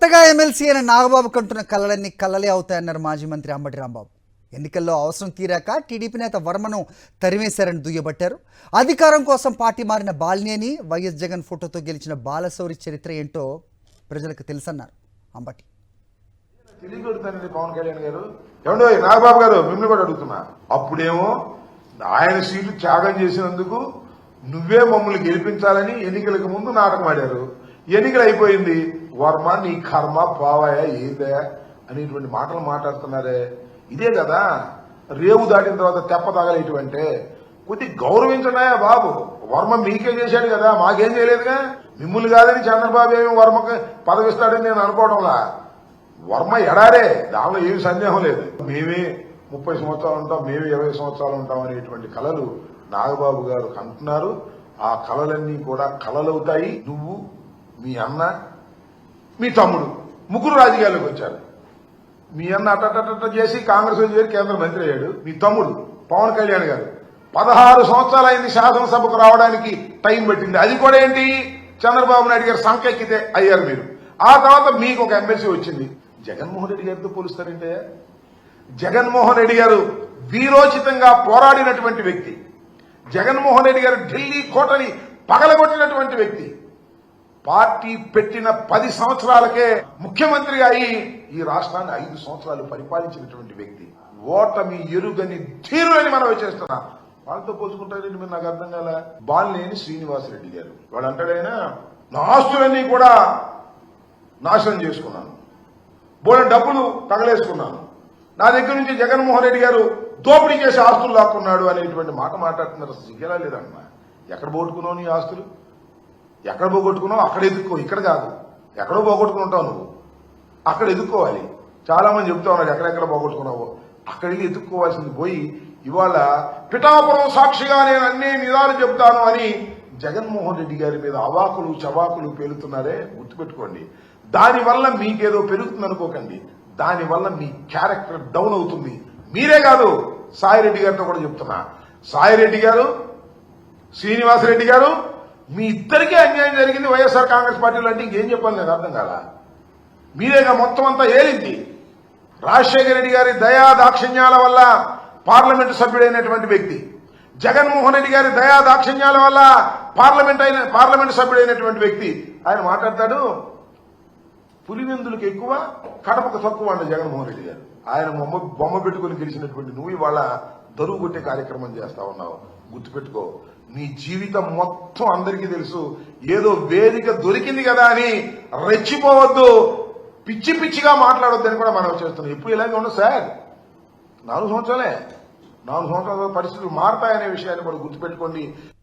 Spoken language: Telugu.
కొత్తగా ఎమ్మెల్సీ అయిన నాగబాబు కంటున్న కలలన్నీ కలలే అవుతాయన్నారు మాజీ మంత్రి అంబటి రాంబాబు. ఎన్నికల్లో అవసరం తీరాక టీడీపీ నేత వర్మను తరిమేశారని దుయ్యబట్టారు. అధికారం కోసం పార్టీ మారిన బాలినేని, వైఎస్ జగన్ ఫోటోతో గెలిచిన బాలశౌరి చరిత్ర ఏంటో ప్రజలకు తెలుసన్నారు అంబటి. తెలియగలుగుతానండి పవన్ కళ్యాణ్ గారు. ఏమండో నాగబాబు గారు, మిమ్మల్ని కూడా అడుగుతున్నా. అప్పుడేమో ఆయన సీట్లు త్యాగం చేసినందుకు నువ్వే మమ్మల్ని గెలిపించాలని ఎన్నికలకు ముందు నాటకం ఆడారు. ఎన్నికలు అయిపోయింది, వర్మ నీ కర్మ పావాయా ఏదే అనేటువంటి మాటలు మాట్లాడుతున్నారే. ఇదే కదా రేవు దాటిన తర్వాత తెప్ప తగలేటువంటి. కొద్ది గౌరవించడాయా బాబు. వర్మ మీకే చేశాడు కదా, మాకేం చేయలేదుగా. మిమ్మల్ని కాదని చంద్రబాబు ఏమి వర్మకి పదవిస్తాడని నేను అనుకోవడంలా. వర్మ ఎడారే, దానిలో ఏమి సందేహం లేదు. మేమే 30 సంవత్సరాలు ఉంటాం, మేమే 20 సంవత్సరాలు ఉంటాం అనేటువంటి కలలు నాగబాబు గారు అంటున్నారు. ఆ కలలన్నీ కూడా కలలవుతాయి. నువ్వు, మీ అన్న, మీ తమ్ముడు ముగ్గురు రాజకీయాల్లోకి వచ్చారు. మీ అన్న అట్ట చేసి కాంగ్రెస్ చేరి కేంద్ర మంత్రి అయ్యాడు. మీ తమ్ముడు పవన్ కళ్యాణ్ గారు 16 సంవత్సరాలు అయింది శాసనసభకు రావడానికి, టైం పట్టింది. అది కూడా ఏంటి, చంద్రబాబు నాయుడు గారు సంకెక్కితే అయ్యారు మీరు. ఆ తర్వాత మీకు ఒక ఎమ్మెల్సీ వచ్చింది. జగన్మోహన్ రెడ్డి గారితో పోలుస్తారంటే, జగన్మోహన్ రెడ్డి గారు వీరోచితంగా పోరాడినటువంటి వ్యక్తి. జగన్మోహన్ రెడ్డి గారు ఢిల్లీ కోటని పగలగొట్టినటువంటి వ్యక్తి. పార్టీ పెట్టిన 10 సంవత్సరాలకే ముఖ్యమంత్రిగా అయి ఈ రాష్ట్రాన్ని 5 సంవత్సరాలు పరిపాలించినటువంటి వ్యక్తి. ఓటమి ఎరుగని ధీరులని మనం చేస్తున్నాం. వాళ్ళతో పోల్చుకుంటారండి మీరు, నాకు అర్థం కాల. బాలినేని శ్రీనివాసరెడ్డి గారు వాడు అంటాడైనా, నా ఆస్తులన్నీ కూడా నాశనం చేసుకున్నాను, బోలెడు డబ్బులు తగలేసుకున్నాను, నా దగ్గర నుంచి జగన్మోహన్ రెడ్డి గారు దోపిడీ చేసి ఆస్తులు లాక్కున్నాడు అనేటువంటి మాట మాట్లాడుతున్నారు. సిగ్గేలా లేదమ్మా. ఎక్కడ పోగొట్టుకున్నావు నీ ఆస్తులు? ఎక్కడ పోగొట్టుకున్నావు అక్కడ ఎదుక్కో, ఇక్కడ కాదు. ఎక్కడో పోగొట్టుకుంటావు నువ్వు, అక్కడ ఎదుక్కోవాలి. చాలా మంది చెప్తా ఉన్నారు ఎక్కడెక్కడ పోగొట్టుకున్నావో. అక్కడికి ఎదుక్కోవాల్సింది పోయి ఇవాళ పిఠాపురం సాక్షిగా నేను అన్ని నిజాలు చెప్తాను అని జగన్మోహన్ రెడ్డి గారి మీద అవాకులు చవాకులు పేలుతున్నారే, గుర్తుపెట్టుకోండి. దానివల్ల మీకేదో పెరుగుతుంది అనుకోకండి. దానివల్ల మీ క్యారెక్టర్ డౌన్ అవుతుంది. మీరే కాదు, సాయిరెడ్డి గారితో కూడా చెప్తున్నా. సాయిరెడ్డి గారు, శ్రీనివాసరెడ్డి గారు, మీ ఇద్దరికీ అన్యాయం జరిగింది వైఎస్ఆర్ కాంగ్రెస్ పార్టీలో. అంటే ఇంకేం చెప్పాలి, నాకు అర్థం కాల. మీరేగా మొత్తం అంతా ఏలింది. రాజశేఖర రెడ్డి గారి దయా దాక్షిణ్యాల వల్ల పార్లమెంటు సభ్యుడైనటువంటి వ్యక్తి, జగన్మోహన్ రెడ్డి గారి దయా దాక్షిణ్యాల వల్ల పార్లమెంటు సభ్యుడైనటువంటి వ్యక్తి. ఆయన మాట్లాడతాడు, పులివెందులకు ఎక్కువ కడపకు తక్కువ అండి జగన్మోహన్ రెడ్డి గారు. ఆయన బొమ్మ పెట్టుకుని గెలిచినటువంటి నువ్వు ఇవాళ దరువు కొట్టే కార్యక్రమం చేస్తా ఉన్నావు. గుర్తుపెట్టుకో, నీ జీవితం మొత్తం అందరికీ తెలుసు. ఏదో వేదిక దొరికింది కదా అని రెచ్చిపోవద్దు, పిచ్చి పిచ్చిగా మాట్లాడొద్దని కూడా మనం చేస్తున్నాం. ఎప్పుడు ఇలాగే ఉండదు సార్. 4 సంవత్సరాల పరిస్థితులు మారతాయనే విషయాన్ని కూడా గుర్తుపెట్టుకోండి.